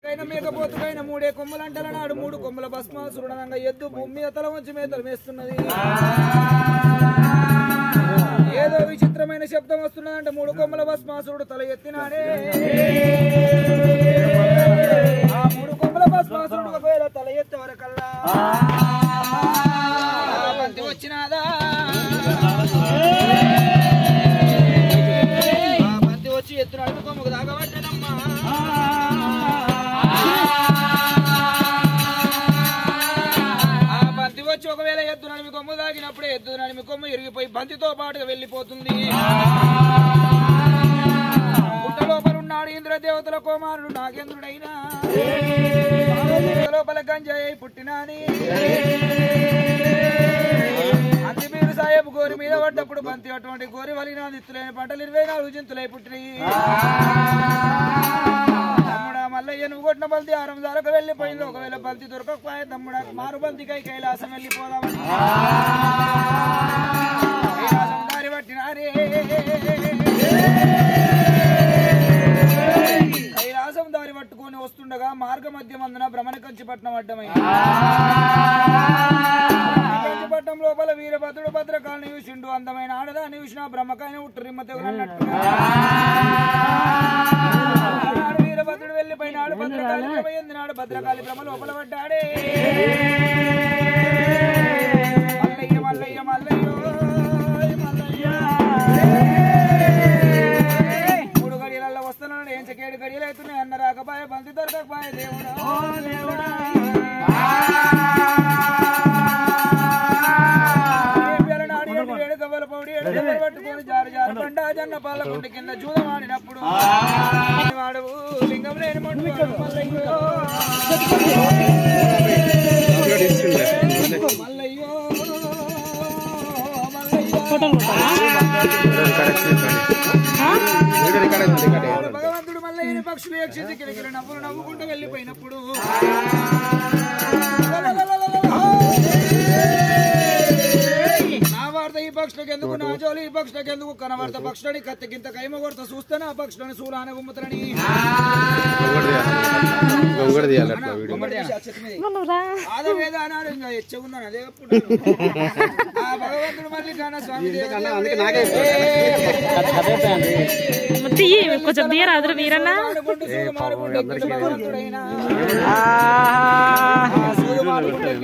మేకపోతుకైన మూడే కొమ్మలంటల నాడు మూడు కొమ్మల భస్మాసురుడనంగా ఎద్దు భూమి మీద తల వంచి మేతలు వేస్తున్నది. ఏదో విచిత్రమైన శబ్దం వస్తున్నదంటే మూడు కొమ్మల భస్మాసురుడు తల ఎత్తినాడే. ఆ మూడు కొమ్మల భస్మాసురుడు ఒకవేళ తల ఎత్తే వరకల్లా బంతి వచ్చినాదా, బంతి వచ్చి ఎత్తునాడు కొమ్మకు దాగబట్టనమ్మా. వచ్చి ఒకవేళ ఎద్దు నడిమి కొమ్ము దాగినప్పుడే ఎద్దు నడిమి కొమ్ము ఇరిగిపోయి బంతితో పాటుగా వెళ్లిపోతుంది. పుట్ట లోపల ఉన్నాడు ఇంద్రదేవతల కుమారుడు నాగేంద్రుడైనా లోపల గంజాయి పుట్టినాని అంతి మీరు సాహెబ్ గోరి మీద పడ్డప్పుడు బంతి అటువంటి గోరి వలిన దిత్తులైన పంటలు 24 జింతులై పుట్టినాయి. తమ్ముడా మల్లయ్య నువ్వు కొట్టిన బంతి ఆరం దారకు వెళ్ళిపోయింది. ఒకవేళ బంతి దొరకకపోయే తమ్ముడా మారు బంతికై కైలాసం వెళ్ళిపోదామని కైలాసం దారి పట్టినారే. కైలాసం దారి పట్టుకొని వస్తుండగా మార్గ మధ్య మందున భ్రమణకంచిపట్నం అడ్డమైంది. కంచిపట్నం లోపల వీరభద్రుడు భద్రకాలను చూసిండు. అందమైన ఆడదాన్ని చూసిన బ్రహ్మకాయన ఉట్టరిమ్మ తెగులన్నట్టుగా వీరభద్రుడు వెళ్ళిపోయినాడు. భద్రకాళి భ్రమ ఎందినాడు. భద్రకాళి భ్రమ లోపల పడ్డాడే. మల్లయ్య మల్లయ్య మల్లయ్యో మల్లయ్య మూడు గడియలలో వస్తున్నాడు. ఏం చెకేడు గడియలు అవుతున్నాయి అన్న రాకపాయ బంతి దొరకపాయ దేవుడు పట్టుకొని జారు జారు పండా జన్న పాల గుండె కింద జూదమాడినప్పుడు వాడు లింగం లేని మల్లయ్యో మల్లయ్యో భగవంతుడు మల్లయ్యని పక్షులు యక్షించి కిలకిల నవ్వులు నవ్వుకుంటూ వెళ్ళిపోయినప్పుడు ఈ పక్షులకు ఎందుకు నా జోలి ఈ పక్షులకు ఎందుకు కనబడత పక్షులని కత్తికింత కైమ కొడత చూస్తాను ఆ పక్షులని సూలాన గుమ్మతని ఆదవేద అన్నాడు. ఇంకా ఎచ్చగున్నాను అదే ఆ భగవంతుడు మళ్ళీ కాన స్వామి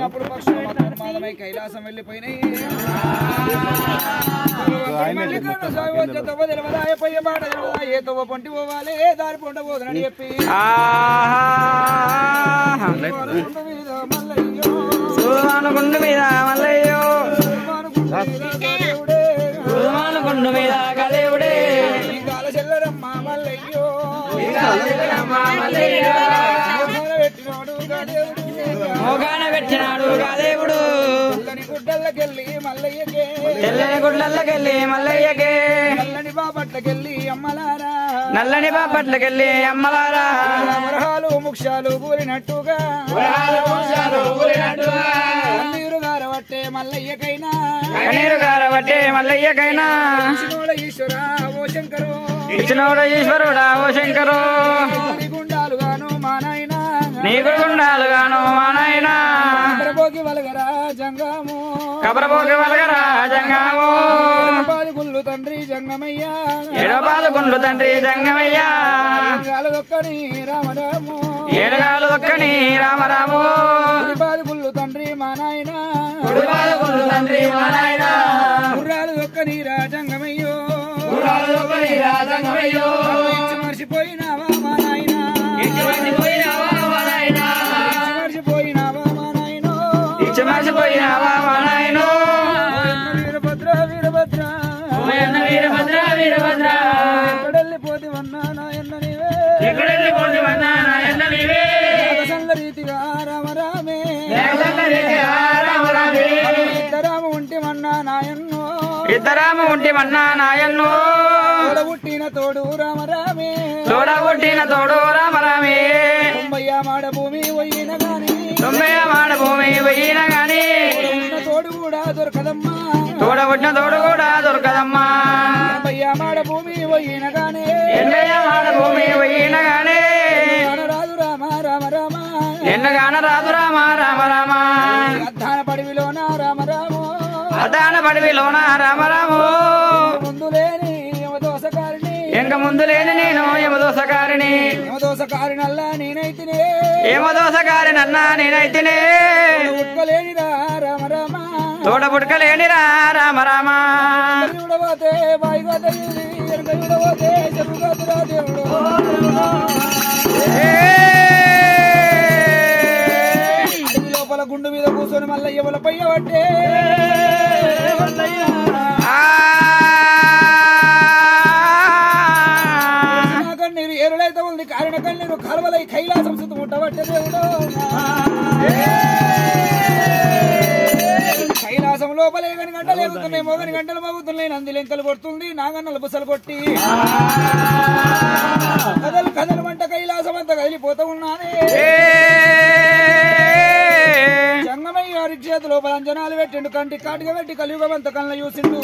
అప్పుడు పక్షులు మాదమై కైలాసం వెళ్ళిపోయినాయి. ఏ తవ్వ పొంటి పోవాలి ఏ దారి పొంట పోదని చెప్పి గుండు మీద మల్లయ్యో గుండు మీద గదేవుడే గాల చెల్లరమ్మ మల్లయ్యో పెట్టినాడు గదేవుడు మోగాన పెట్టినాడు గదేవుడు తెల్లని గుడ్డల్లకెళ్ళి మల్లయ్యకే తెల్లని గుడ్డల్లకెళ్ళి మల్లయ్యకే నల్లని బాపట్లకెళ్ళి అమ్మలారా నల్లని బాపట్లకెళ్ళి అమ్మలారా వరహాలు ముక్షాలు కూలినట్టుగా కన్నీరు గారవట్టే మల్లయ్యకైనా కన్నీరు గారవట్టే మల్లయ్యకైనా ఇచ్చినోడ ఈశ్వరా ఓ శంకరు ఇచ్చినోడ ఈశ్వరుడా ఓ శంకరు గుండాలుగాను మా నాయనా నీకు గుండాలుగాను మా నాయనా కబరబోకి వలగరా జంగాము కబరబోకి వలగరా జంగాము ఏడపాలు గుళ్ళు తండ్రి జంగమయ్యా ఏడపాలు గుళ్ళు తండ్రి జంగమయ్యా ఏడగాలు దొక్కని రామరాము ఏడగాలు దొక్కని రామరాము ఏడపాలు గుళ్ళు తండ్రి మా నాయనా ఏడపాలు గుళ్ళు తండ్రి మా నాయనా గుర్రాలు దొక్కని రాజంగమయ్యో గుర్రాలు దొక్కని రాజంగమయ్యో మర్చిపోయినావా మా నాయనా మర్చిపోయినావా మా నాయనా మర్చిపోయినావా మా నాయనో మర్చిపోయినావా మా నాయనో వీరభద్ర వీరభద్ర వీరభద్ర వీరభద్ర ఎక్కడెళ్ళిపోతివన్నా నాయన్న నీవే ఎక్కడెళ్ళిపోతివన్నా నాయన్న నీవే రీతిగా రామరామే రామరామే ఇద్దరాము ఉంటివన్నా నాయన్నో ఇద్దరాము ఉంటివన్నా నాయన్నో తోడబుట్టిన తోడు రామరామే తోడబుట్టిన తోడు రామరామే తొంభయ్య మాడ భూమి పోయిన గాని తొంభయ్య మాడ భూమి పోయిన గాని తోడు కూడా దొరకదమ్మా తోడబుట్టిన తోడు కూడా దొరకదమ్మా ఎనభయ్య మాడ భూమి పోయిన గాని ఎనభయ్య మాడ భూమి పోయిన గాని రాదు రామ రామ రామ రామ ఎన్నగాన రాదు రామ రామ రామ అద్దాన పడివిలోన రామ రామ అదాన పడివిలోన రామ రామ ముందు లేని యమదోసకారిని ఇంక ముందు లేని నేను యమదోసకారిని యమదోసకారినల్లా నేనైతేనే యమదోసకారినన్నా నేనైతేనే ఉట్కలేనిరా రామ రామ తోడ పుడకలేనిరా రామ రామ పోతే బాయిగా తగిలి ఎనక పోతే చెరువుగా దేవుడు అడవి లోపల గుండు మీద కూర్చొని మళ్ళీ ఎవల పయ్య పట్టే కన్నీరు ఏరులైతే ఉంది కారణ కన్నీరు కలవలై కైలాసం సుత్తు ముట్టబట్టే దేవుడు కైలాసం లోపలే గని గంటలు ఎగుతున్నాయి మోగని గంటలు మోగుతున్నాయి నంది లెంకలు కొడుతుంది నాగన్నలు బుసలు కొట్టి కథలు కథలు వంట కైలాసం అంతా కదిలిపోతూ ఉన్నానే జంగమయ్య గారి చేతి లోపల అంజనాలు పెట్టిండు కంటి కాటుగా పెట్టి కలియుగమంత కళ్ళ చూసిండు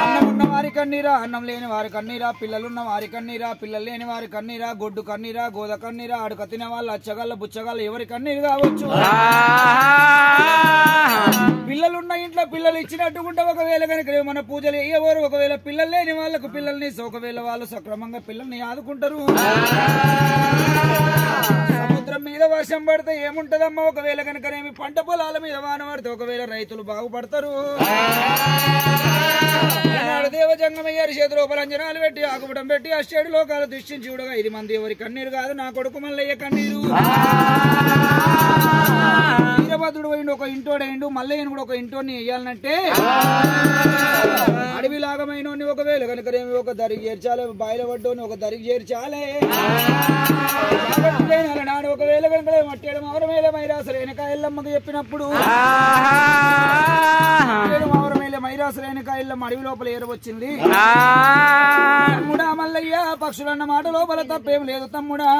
అన్నం ఉన్న వారి కన్నీరా అన్నం లేని వారి కన్నీరా పిల్లలున్న వారి కన్నీరా పిల్లలు లేని వారి కన్నీరా గొడ్డు కన్నీరా గోద కన్నీరా అడుక తిన వాళ్ళు అచ్చగల్ల బుచ్చగల్ల ఎవరి కన్నీరు కావచ్చు పిల్లలున్న ఇంట్లో పిల్లలు ఇచ్చినట్టుకుంటే ఒకవేళ కనుక మన పూజలు వేయవారు ఒకవేళ పిల్లలు లేని వాళ్ళకు పిల్లల్ని ఒకవేళ వాళ్ళు సక్రమంగా పిల్లల్ని ఆదుకుంటారు సముద్రం మీద వర్షం పడితే ఏముంటదమ్మా ఒకవేళ కనుకనేమి పంట పొలాల మీద వాన పడితే ఒకవేళ రైతులు బాగుపడతారు దేవజంగమయ్యారి చేతిలో పరంజనాలు పెట్టి ఆకుపటం పెట్టి అష్టేడు లోకాలు దృష్టించి చూడగా 5 మంది ఎవరి కన్నీరు కాదు నా కొడుకు మల్లయ్య కన్నీరు వీరభద్రుడు పోయిండు ఒక ఇంటోడైండు మల్లయ్యను కూడా ఒక ఇంటోని వేయాలంటే అడవి లాగమైన ఒకవేళ కనుకనేమి ఒక దరికి చేర్చాలి బాయిల పడ్డోని ఒక దరికి చేర్చాలి నాడు ఒకవేళ కనుక మట్టేడు మౌరమేల మైరాసరైన ఎల్లమ్మకు చెప్పినప్పుడు మౌరమేల మైరాసరైన ఎల్లమ్మ అడవి లోపల ఏరవచ్చింది తమ్ముడా మల్లయ్య పక్షులన్న మాట లోపల తప్పేం లేదు తమ్ముడా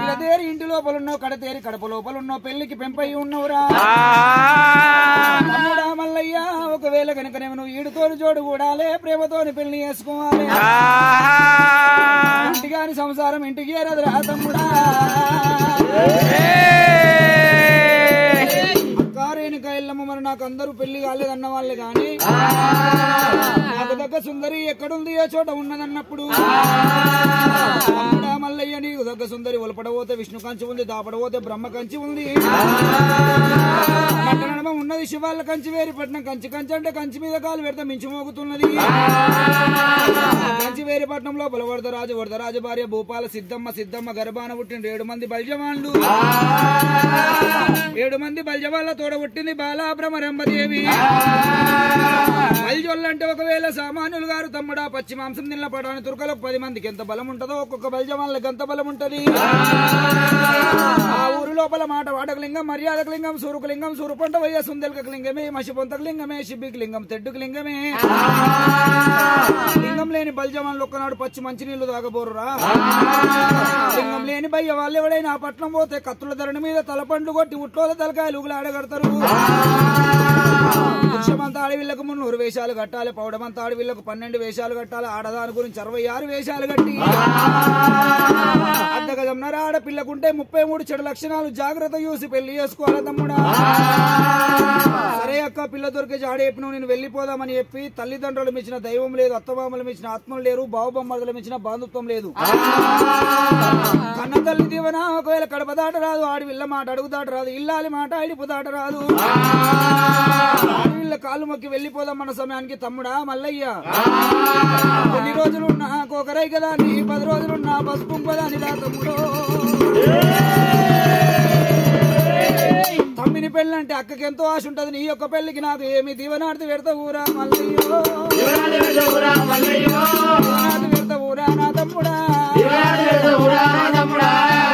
ఇలదేరి ఇంటి లోపల ఉన్నావు కడతేరి కడప లోపల ఉన్నావు పెళ్లికి పెంపై ఉన్నవురా తమ్ముడా మల్లయ్య ఒకవేళ కనుకనేమో నువ్వు ఈడుతోని జోడు కూడాలే ప్రేమతోని పెళ్లి చేసుకోవాలి ఇంటిగాని సంసారం ఇంటికి ఏరదురా తమ్ముడా అక్కారేనిక ఎల్లమ్మ మరి నాకు అందరూ పెళ్లి కాలేదన్న వాళ్ళే గాని నాకు దగ్గర సుందరి ఎక్కడుంది ఏ చోట ఉన్నదన్నప్పుడు మల్లయ్య నీకు దగ్గర సుందరి ఒలపడబోతే విష్ణు కంచి ఉంది దాపడబోతే బ్రహ్మ కంచి ఉంది పట్టణమ ఉన్నది శివాళ్ళ కంచి వేరిపట్నం కంచి కంచి అంటే కంచి మీద కాలు పెడితే మించి మోగుతున్నది కంచి వేరిపట్నం లోపల వరదరాజు వరదరాజు భార్య భూపాల సిద్ధమ్మ గర్భాన పుట్టిన 7 మంది బల్జవాన్లు 7 మంది బల్జవాళ్ళ తోడ పుట్టింది బాలాభ్రమరంభదేవి బల్జోళ్ళంటే ఒకవేళ సామాన్యులు గారు తమ్ముడా పచ్చి మాంసం నిలబడని తుర్కలకు 10 మందికి ఎంత బలం ఉంటుందో ఒక్కొక్క బల్జవాళ్ళకి ఎంత బలం ఉంటది ఆ ఊరు లోపల మాట వాడక లింగం మర్యాదకు లింగం సూరుకు లింగం సూరు పంట వయ్య సుందెలకి లింగమే మసి పొంతకు లింగమే షిబ్బికి లింగం తెడ్డుకు లింగమే లింగం లేని బల్జవాన్లు ఒక్కనాడు పచ్చి మంచినీళ్లు తాగబోరురా లింగం లేని బయ్య వాళ్ళు ఎవడైనా ఆ పట్నం పోతే కత్తుల ధరణి మీద తలపండ్లు కొట్టి ఉట్లోల తలకాయలు ఆడగడతారు వృక్షమంతా ఆడవిళ్లకు 300 వేషాలు కట్టాలి పౌడమంతా ఆడవిళ్లకు 12 వేషాలు కట్టాలి ఆడదాని గురించి 66 వేషాలు కట్టి అద్దగదమ్నర ఆడపిల్లకుంటే 33 చెడు లక్షణాలు జాగ్రత్త చూసి పెళ్లి చేసుకోవాలి తమ్ముడా సరే అక్క పిల్ల దొరికే జాడేపిన నేను వెళ్ళిపోదామని చెప్పి తల్లిదండ్రులు మించిన దైవం లేదు అత్తమామలు మించిన ఆత్మలు లేరు బావబొమ్మలు మించిన బాంధుత్వం లేదు కన్న తల్లి దీవన ఒకవేళ కడప దాట రాదు ఆడవిల్ల మాట అడుగు దాట రాదు ఇల్లాలి మాట ఇడుపు దాట రాదు ఆడవిల్ల కాలు మొక్కి వెళ్ళిపోదామన్న సమయానికి తమ్ముడా మల్లయ్య కొన్ని రోజులున్నా కోకరై కదా నీ 10 రోజులున్నా పసుపు పదాని రా తమ్ముడు తమ్మిని పెళ్లి అంటే అక్కకి ఎంతో ఆశ ఉంటది నీ యొక్క పెళ్లికి నాకు ఏమి దీవనార్థి పెడతావురా మల్లయ్యో పెడతావురా నా తమ్ముడా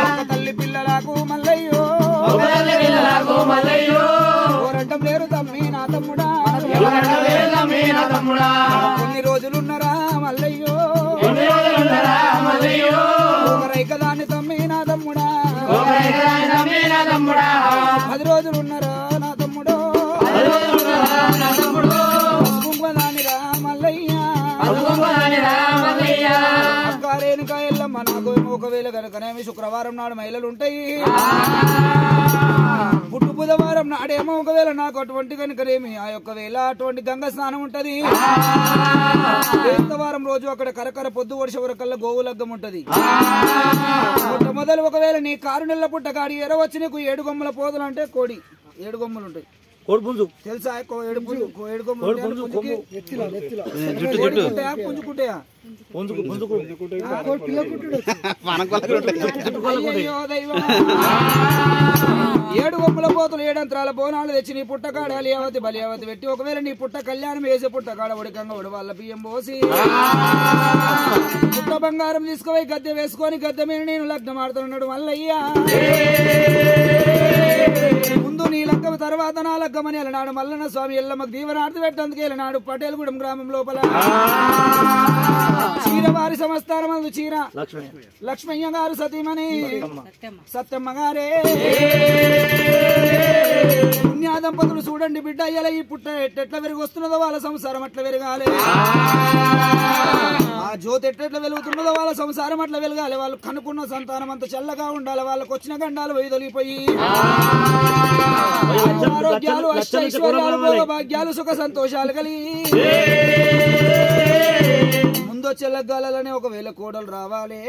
ఒక తల్లి పిల్లలకు మల్లయ్యో ఓరంటం లేరు తమ్మి నా తమ్ముడా కొన్ని రోజులున్నరా మల్లయ్యో ఒకరైకదాన్ని తమ్మి నా తమ్ముడా 10 రోజులున్నరా నా తమ్ముడో కుంభదానిరా మల్లయ్య అక్కారేనిక ఎల్లమ్మ నాకు ఒకవేళ కనుకనేమి శుక్రవారం నాడు మహిళలు ఉంటాయి, పుట్టు బుధవారం నాడేమో ఒకవేళ నాకు అటువంటి కనుకనేమి ఆ యొక్క వేళ అటువంటి గంగ స్నానం ఉంటది. వారం రోజు అక్కడ కరకర పొద్దు వర్ష వరకల్లా గోవులగ్గం ఉంటది. మొట్టమొదలు ఒకవేళ నీ 6 నెలల పుట్ట కాడి ఎరవచ్చి నీకు 7 గొమ్మల పోదలు అంటే కోడి 7 గొమ్మలు ఉంటాయి. తెలుసా? 7 పుంజుకుంటాయా? అయ్యో దైవం, 7 గొమ్మల పోతులు 7 అంతరాల బోనాలు తెచ్చి నీ పుట్టకాడ అలియావతి బలియావతి పెట్టి ఒకవేళ నీ పుట్ట కళ్యాణం వేసే పుట్టకాడ ఉడికంగా ఉడవాళ్ళ బియ్యం పోసి పుట్ట బంగారం తీసుకుపోయి గద్దె వేసుకొని గద్దె మీద నేను లగ్నం ఆడుతున్నాడు మల్లయ్యా. ముందు నీ లగ్గం తర్వాత నా లగ్గమని వెళ్ళినాడు మల్లన్న స్వామి. ఎల్లమ్మకు దీవనార్థి పెట్టేందుకు వెళ్ళినాడు పటేల్గూడెం గ్రామం లోపల. చీరవారి సంస్థానం అందు చీర లక్ష్మయ్య గారు సతీమణి సత్యమ్మ గారే పుణ్య దంపతులు చూడండి బిడ్డ అయ్యాల ఈ పుట్ట ఎట్లా వెలుగు వస్తున్నదో వాళ్ళ సంసారం అట్లా వెలగాలి, ఆ జ్యోతి ఎట్లా వెలుగుతున్నదో వాళ్ళ సంసారం అట్లా వెలగాలి. వాళ్ళు కనుక్కున్న సంతానం అంత చల్లగా ఉండాలి, వాళ్ళకు వచ్చిన గండాలు వైదొలిగిపోయి ఆరోగ్యాలు అష్టైశ్వర్యాలు భోగభాగ్యాలు సుఖ సంతోషాలు కలిగి ముందొచ్చే లగ్గాలనే ఒకవేళ కోడలు రావాలి.